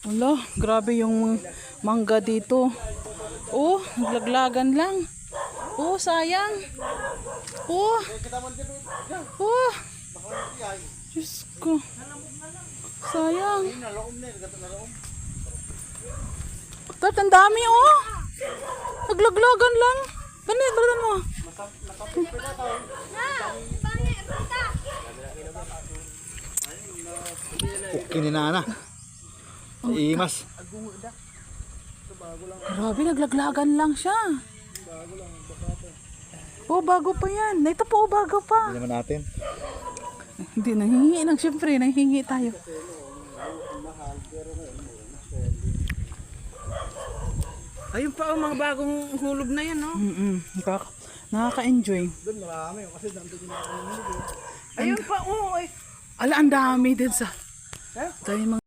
Wala, grabe yung mangga dito. Oh, naglaglagan lang. Oh, sayang. Oh. Oh. Diyos ko. Sayang. Tat, ang dami oh. Naglaglagan lang. Ganit, balikan mo. Okay ni Nana. Imas. Grabe, naglaglagan lang siya. Oh, bago pa yan. Ito po, bago pa. Hindi naman natin. Hindi, nanghingi lang. Siyempre, nanghingi tayo. Ayun pa ang mga bagong hulog na yan, no? Nakaka-enjoy. Doon marami. Kasi nandun yung mga Ayun pa, oh. Ala, ang dami din sa... Dahil mga